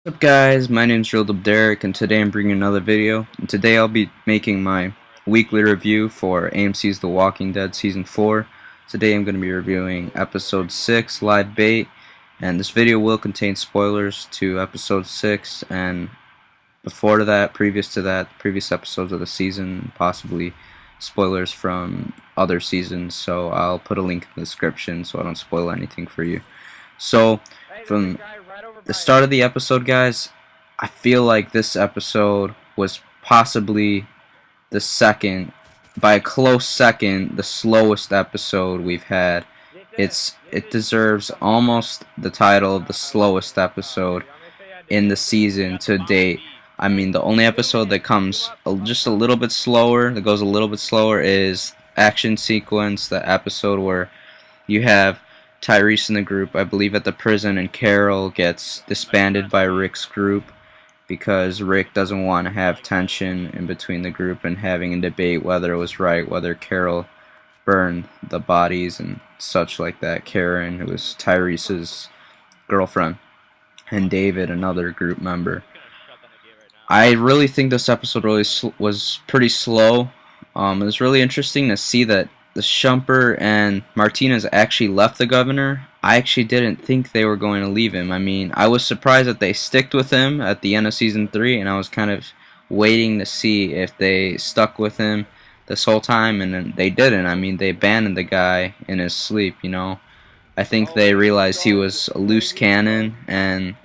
What's up guys, my name's Derek and today I'm bringing another video. And today I'll be making my weekly review for AMC's The Walking Dead Season 4. Today I'm going to be reviewing Episode 6, Live Bait, and this video will contain spoilers to Episode 6 and before that, previous to that, previous episodes of the season, possibly spoilers from other seasons, so I'll put a link in the description so I don't spoil anything for you. So, from the start of the episode, guys, I feel like this episode was possibly the second, by a close second, the slowest episode we've had. It deserves almost the title of the slowest episode in the season to date. I mean, the only episode that comes just a little bit slower, that goes a little bit slower, is Action Sequence, the episode where you have Tyrese in the group, I believe, at the prison, and Carol gets disbanded by Rick's group because Rick doesn't want to have tension in between the group and having a debate whether it was right, whether Carol burned the bodies and such like that. Karen, who was Tyrese's girlfriend, and David, another group member. I really think this episode really was pretty slow. It was really interesting to see that the Shumper and Martinez actually left the governor. I actually didn't think they were going to leave him. I mean, I was surprised that they sticked with him at the end of Season 3, and I was kind of waiting to see if they stuck with him this whole time, and then they didn't. I mean, they abandoned the guy in his sleep, you know. I think they realized he was a loose cannon, and,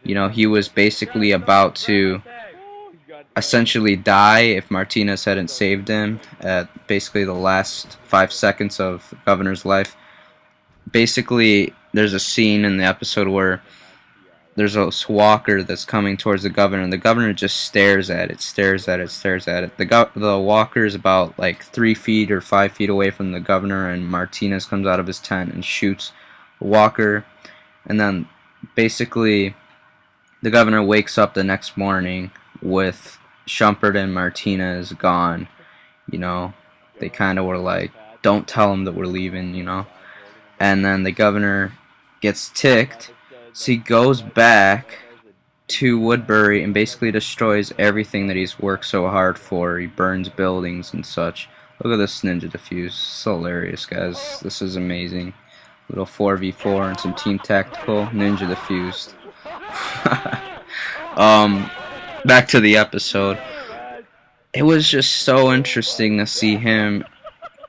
you know, he was basically about to essentially die if Martinez hadn't saved him at basically the last 5 seconds of Governor's life. Basically, there's a scene in the episode where there's a walker that's coming towards the governor, and the governor just stares at it, stares at it, stares at it. The walker is about like 3 feet or 5 feet away from the governor, and Martinez comes out of his tent and shoots the walker. And then basically the governor wakes up the next morning with Shumpert and Martinez gone. You know, they kind of were like, don't tell him that we're leaving, you know. And then the governor gets ticked, so he goes back to Woodbury and basically destroys everything that he's worked so hard for. He burns buildings and such. Look at this ninja defuse. It's hilarious, guys. This is amazing. Little 4v4 and some team tactical. Ninja defused. Back to the episode. It was just so interesting to see him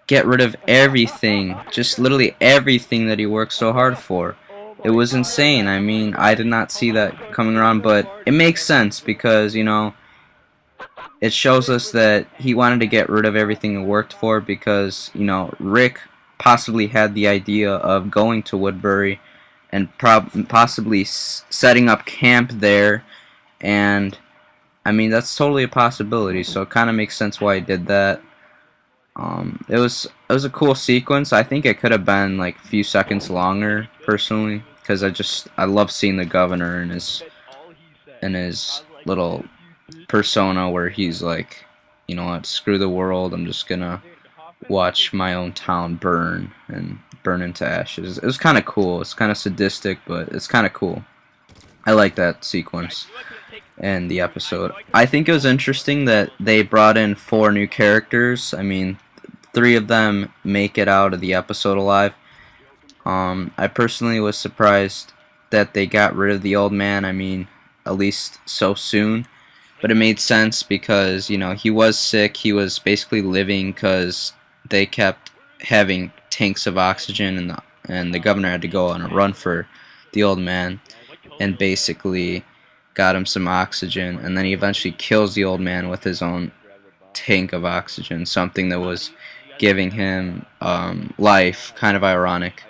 get rid of everything, just literally everything that he worked so hard for. It was insane. I mean, I did not see that coming around, but it makes sense because, you know, it shows us that he wanted to get rid of everything he worked for because, you know, Rick possibly had the idea of going to Woodbury and possibly setting up camp there, and I mean, that's totally a possibility, so it kind of makes sense why he did that. It was a cool sequence. I think it could have been like a few seconds longer, personally, because I love seeing the governor in his little persona where he's like, you know what, screw the world, I'm just gonna watch my own town burn into ashes. It was kind of cool. It's kind of sadistic, but it's kind of cool. I like that sequence and the episode. I think it was interesting that they brought in 4 new characters. I mean, 3 of them make it out of the episode alive. I personally was surprised that they got rid of the old man, I mean, at least so soon. But it made sense because, you know, he was sick. He was basically living because they kept having tanks of oxygen, and the governor had to go on a run for the old man and basically got him some oxygen, and then he eventually kills the old man with his own tank of oxygen, something that was giving him life. Kind of ironic.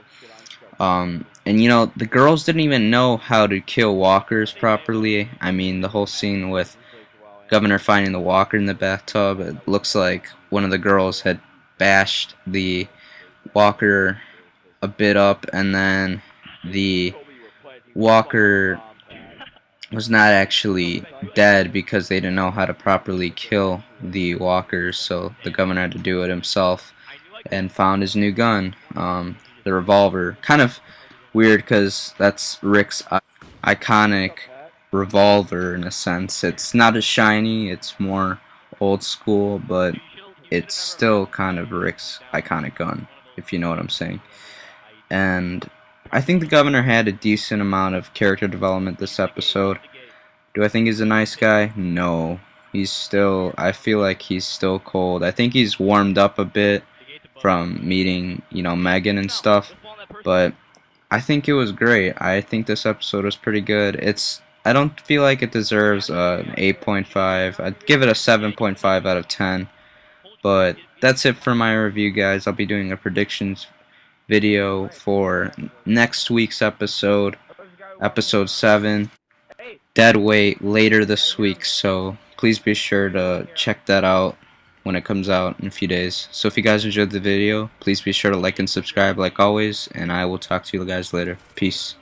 And you know, the girls didn't even know how to kill walkers properly. I mean, the whole scene with Governor finding the walker in the bathtub, it looks like one of the girls had bashed the walker a bit up, and then the walker was not actually dead because they didn't know how to properly kill the walkers, so the governor had to do it himself and found his new gun, the revolver. Kind of weird because that's Rick's iconic revolver in a sense. It's not as shiny, it's more old school, but it's still kind of Rick's iconic gun, if you know what I'm saying. And I think the governor had a decent amount of character development this episode. Do I think he's a nice guy? No. I feel like he's still cold. I think he's warmed up a bit from meeting, Megan and stuff, but I think it was great. I think this episode was pretty good. I don't feel like it deserves an 8.5. I'd give it a 7.5 out of 10. But that's it for my review, guys. I'll be doing a predictions video for next week's episode, episode 7, Dead Weight, later this week. So please be sure to check that out when it comes out in a few days. So if you guys enjoyed the video, please be sure to like and subscribe like always, and I will talk to you guys later. Peace.